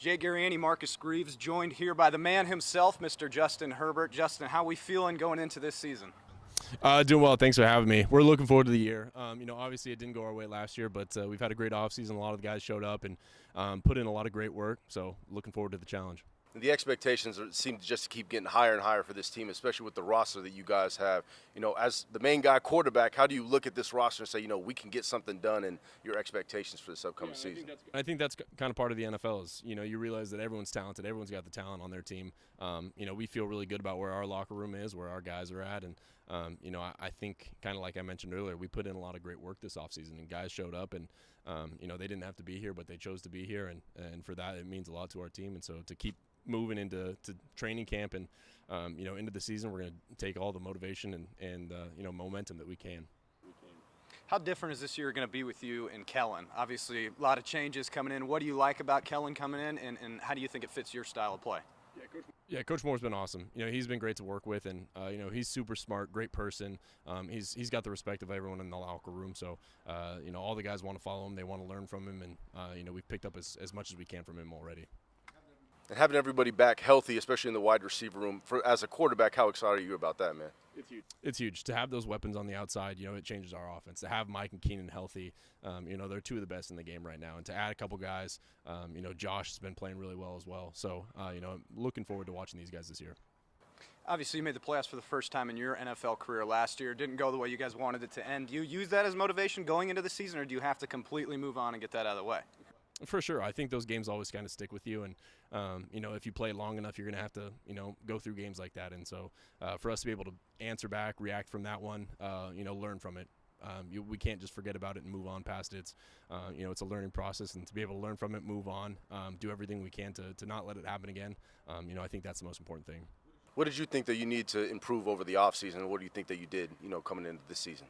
Jay Garriani, Marcus Greaves, joined here by the man himself, Mr. Justin Herbert. Justin, how are we feeling going into this season? Doing well. Thanks for having me. We're looking forward to the year. Obviously it didn't go our way last year, but we've had a great offseason. A lot of the guys showed up and put in a lot of great work, so looking forward to the challenge. The expectations seem to just keep getting higher and higher for this team, especially with the roster that you guys have. As the main guy quarterback, how do you look at this roster and say, we can get something done, and your expectations for this upcoming season? I think that's kind of part of the NFL is, you realize that everyone's talented. Everyone's got the talent on their team. We feel really good about where our locker room is, where our guys are at. And, I think kind of like I mentioned earlier, we put in a lot of great work this offseason, and guys showed up and, they didn't have to be here, but they chose to be here. And for that, it means a lot to our team. And so to keep moving into training camp and into the season, we're going to take all the motivation and momentum that we can. How different is this year going to be with you and Kellen? Obviously, a lot of changes coming in. What do you like about Kellen coming in, and how do you think it fits your style of play? Coach Moore's been awesome. He's been great to work with, and he's super smart, great person. He's got the respect of everyone in the locker room. So all the guys want to follow him, they want to learn from him, and we've picked up as much as we can from him already. And having everybody back healthy, especially in the wide receiver room, as a quarterback, how excited are you about that, man? It's huge. To have those weapons on the outside, it changes our offense. To have Mike and Keenan healthy, they're two of the best in the game right now. And to add a couple guys, Josh has been playing really well as well. So, I'm looking forward to watching these guys this year. Obviously, you made the playoffs for the first time in your NFL career last year. Didn't go the way you guys wanted it to end. Do you use that as motivation going into the season, or do you have to completely move on and get that out of the way? For sure. I think those games always kind of stick with you. And, if you play long enough, you're going to have to, go through games like that. And so for us to be able to answer back, react from that one, learn from it. We can't just forget about it and move on past it. It's a learning process. And to be able to learn from it, move on, do everything we can to not let it happen again, I think that's the most important thing. What did you think that you need to improve over the offseason, and what do you think that you did, coming into this season?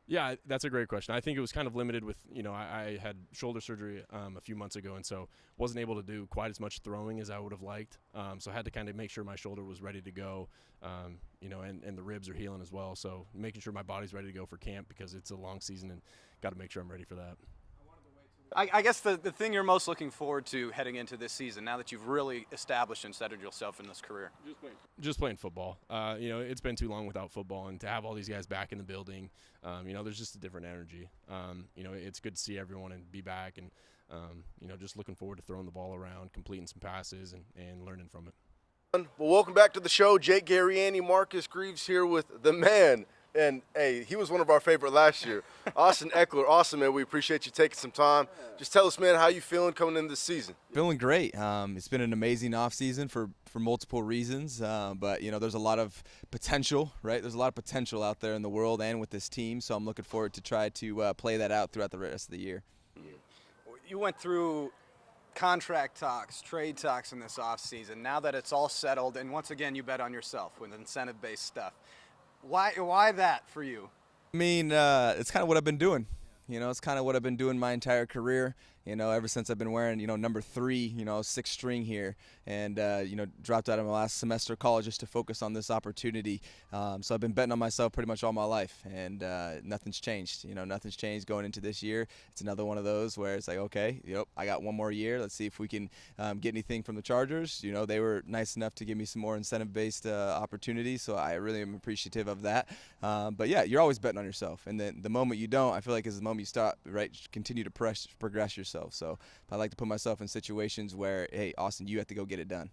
Yeah, that's a great question. I think it was kind of limited with, I had shoulder surgery a few months ago, and so wasn't able to do quite as much throwing as I would have liked. So I had to kind of make sure my shoulder was ready to go, and the ribs are healing as well. So making sure my body's ready to go for camp because it's a long season and got to make sure I'm ready for that. I guess the thing you're most looking forward to heading into this season, now that you've really established and settled yourself in this career? Just playing football. It's been too long without football, and to have all these guys back in the building, there's just a different energy. It's good to see everyone and be back, and, just looking forward to throwing the ball around, completing some passes, and learning from it. Well, welcome back to the show. Jake Garriani, Marcus Greaves here with the man. And, hey, he was one of our favorite last year. Austin Ekeler, awesome, man. We appreciate you taking some time. Just tell us, man, how you feeling coming into this season? Feeling great. It's been an amazing offseason for multiple reasons. But, there's a lot of potential, right? There's a lot of potential out there in the world and with this team. So I'm looking forward to try to play that out throughout the rest of the year. You went through contract talks, trade talks in this offseason. Now that it's all settled, and once again, you bet on yourself with incentive-based stuff. Why that for you? I mean, it's kind of what I've been doing. It's kind of what I've been doing my entire career. Ever since I've been wearing, number 3, 6th string here, and dropped out of my last semester of college just to focus on this opportunity. So I've been betting on myself pretty much all my life, and nothing's changed. Nothing's changed going into this year. It's another one of those where it's like, okay, I got one more year. Let's see if we can get anything from the Chargers. They were nice enough to give me some more incentive-based opportunities, so I really am appreciative of that. But yeah, you're always betting on yourself, and then the moment you don't, I feel like is the moment you stop, right? Continue to progress yourself. So I like to put myself in situations where, hey, Austin, you have to go get it done.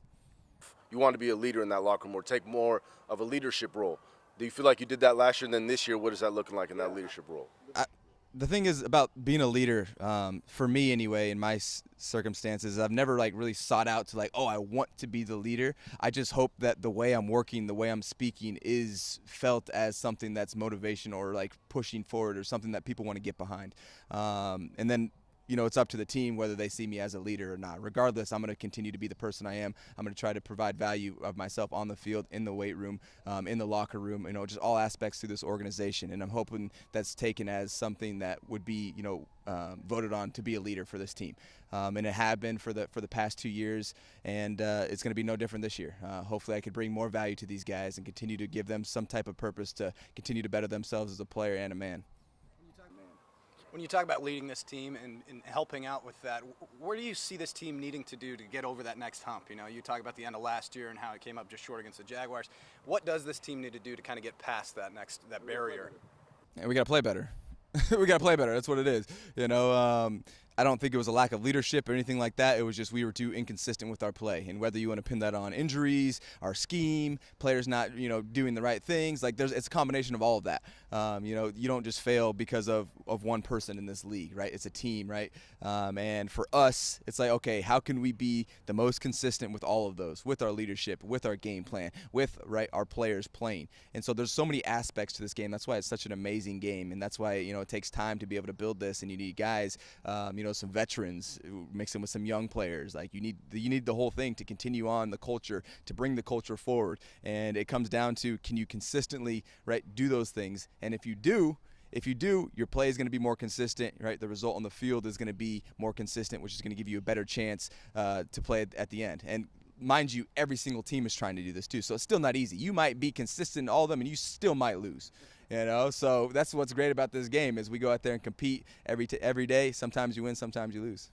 You want to be a leader in that locker room or take more of a leadership role. Do you feel like you did that last year, and then this year, what is that looking like in that leadership role? The thing is about being a leader, for me anyway, in my circumstances, I've never really sought out to I want to be the leader. I just hope that the way I'm working, the way I'm speaking is felt as something that's motivation or pushing forward or something that people want to get behind. And then it's up to the team whether they see me as a leader or not. Regardless, I'm going to continue to be the person I am. I'm going to try to provide value of myself on the field, in the weight room, in the locker room, just all aspects through this organization. And I'm hoping that's taken as something that would be, voted on to be a leader for this team. And it had been for the past 2 years, and it's going to be no different this year. Hopefully I could bring more value to these guys and continue to give them some type of purpose to continue to better themselves as a player and a man. When you talk about leading this team and helping out with that, where do you see this team needing to do to get over that next hump? You know, you talk about the end of last year and how it came up just short against the Jaguars. What does this team need to do to kind of get past that barrier? And we got to play better. We got to play better. That's what it is. You know, I don't think it was a lack of leadership or anything like that. It was just we were too inconsistent with our play. And whether you want to pin that on injuries, our scheme, players not, you know, doing the right things, like it's a combination of all of that. You know, you don't just fail because of one person in this league, right? It's a team, right? And for us, it's like, okay, how can we be the most consistent with all of those, with our leadership, with our game plan, with, right, our players playing. And so there's so many aspects to this game. That's why it's such an amazing game. And that's why, you know, it takes time to be able to build this. And you need guys, you know, some veterans mixing with some young players. Like you need the whole thing to continue on the culture, to bring the culture forward. And it comes down to, can you consistently, right, do those things? And if you do, your play is going to be more consistent, right? The result on the field is going to be more consistent, which is going to give you a better chance to play at the end. And mind you, every single team is trying to do this too, so it's still not easy. You might be consistent in all of them, and you still might lose. You know, so that's what's great about this game is we go out there and compete every day. Sometimes you win, sometimes you lose.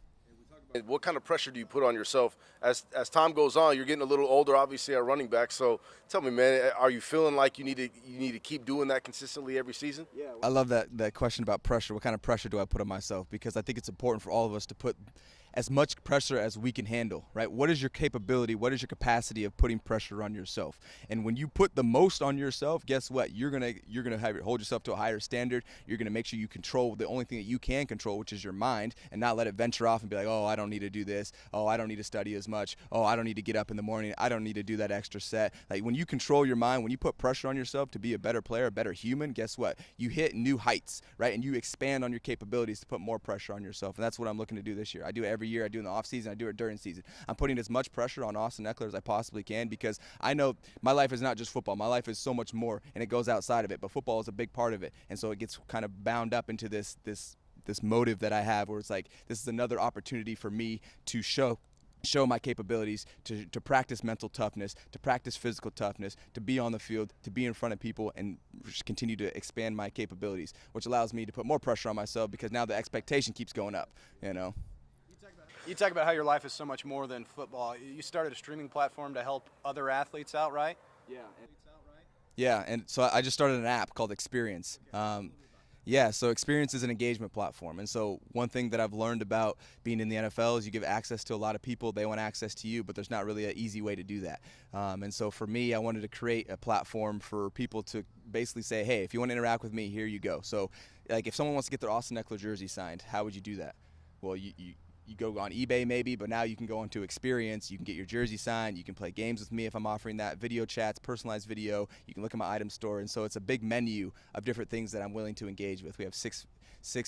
What kind of pressure do you put on yourself as time goes on? You're getting a little older, obviously, at running back. So tell me, man, are you feeling like you need to keep doing that consistently every season? Yeah. I love that question about pressure. What kind of pressure do I put on myself? Because I think it's important for all of us to put as much pressure as we can handle, right? What is your capability? What is your capacity of putting pressure on yourself? And when you put the most on yourself, guess what? You're gonna hold yourself to a higher standard. You're gonna make sure you control the only thing that you can control, which is your mind, and not let it venture off and be like, oh, I don't need to do this. Oh, I don't need to study as much. Oh, I don't need to get up in the morning. I don't need to do that extra set. Like when you control your mind, when you put pressure on yourself to be a better player, a better human, guess what? You hit new heights, right? And you expand on your capabilities to put more pressure on yourself. And that's what I'm looking to do this year. I do it every year. I do it in the offseason. I do it during season. I'm putting as much pressure on Austin Ekeler as I possibly can because I know my life is not just football. My life is so much more, and it goes outside of it. But football is a big part of it, and so it gets kind of bound up into this motive that I have, where it's like this is another opportunity for me to show my capabilities, to practice mental toughness, to practice physical toughness, to be on the field, to be in front of people, and continue to expand my capabilities, which allows me to put more pressure on myself because now the expectation keeps going up, you know. You talk about how your life is so much more than football. You started a streaming platform to help other athletes out, right? Yeah, and so I just started an app called Experience. Yeah, so Experience is an engagement platform. And so one thing that I've learned about being in the NFL is you give access to a lot of people. They want access to you, but there's not really an easy way to do that. And so for me, I wanted to create a platform for people to basically say, hey, if you want to interact with me, here you go. So like if someone wants to get their Austin Ekeler jersey signed, how would you do that? Well, you go on eBay maybe, but now you can go into Experience. You can get your jersey signed. You can play games with me if I'm offering that, video chats, personalized video. You can look at my item store. And so it's a big menu of different things that I'm willing to engage with. We have six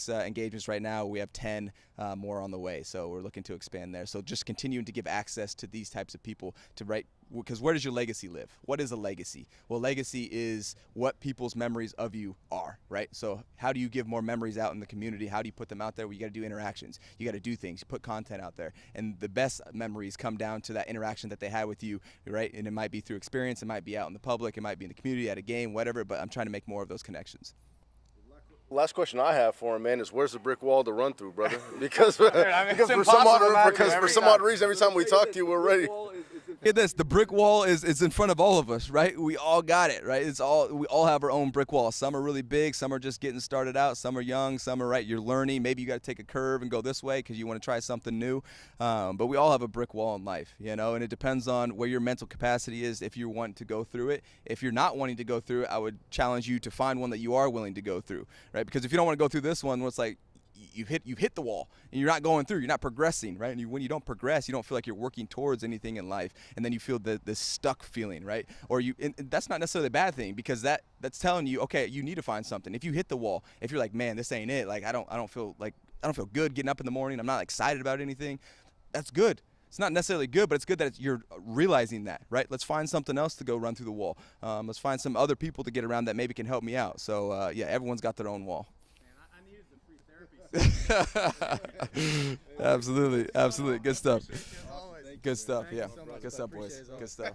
engagements right now. We have 10 more on the way. So we're looking to expand there. So just continuing to give access to these types of people to write, because where does your legacy live? What is a legacy? Well, legacy is what people's memories of you are, right? So how do you give more memories out in the community? How do you put them out there? Well, you got to do interactions. You got to do things. You put content out there. And the best memories come down to that interaction that they had with you, right? And it might be through Experience. It might be out in the public. It might be in the community, at a game, whatever. But I'm trying to make more of those connections. Last question I have for him, man, is where's the brick wall to run through, brother? Because for it's some odd time. reason, every time we talk to you, we're ready. Get this, the brick wall is in front of all of us, right? We all got it, right? We all have our own brick wall. Some are really big, some are just getting started out, some are young, some are, right, you're learning. Maybe you got to take a curve and go this way because you want to try something new. But we all have a brick wall in life, you know, and it depends on where your mental capacity is if you want to go through it. If you're not wanting to go through it, I would challenge you to find one that you are willing to go through, right? Because if you don't want to go through this one, it's like you've hit the wall and you're not going through, you're not progressing, right? And when you don't progress, you don't feel like you're working towards anything in life, and then you feel this stuck feeling, right? Or and that's not necessarily a bad thing, because that's telling you, okay, you need to find something. If you hit the wall, if you're like, man, this ain't it, like I don't feel good getting up in the morning, I'm not excited about anything, that's good. It's not necessarily good, but it's good that you're realizing that, right? Let's find something else to go run through the wall. Let's find some other people to get around that maybe can help me out. So yeah, everyone's got their own wall. Absolutely. Good stuff. Yeah. Good stuff, boys. Good stuff.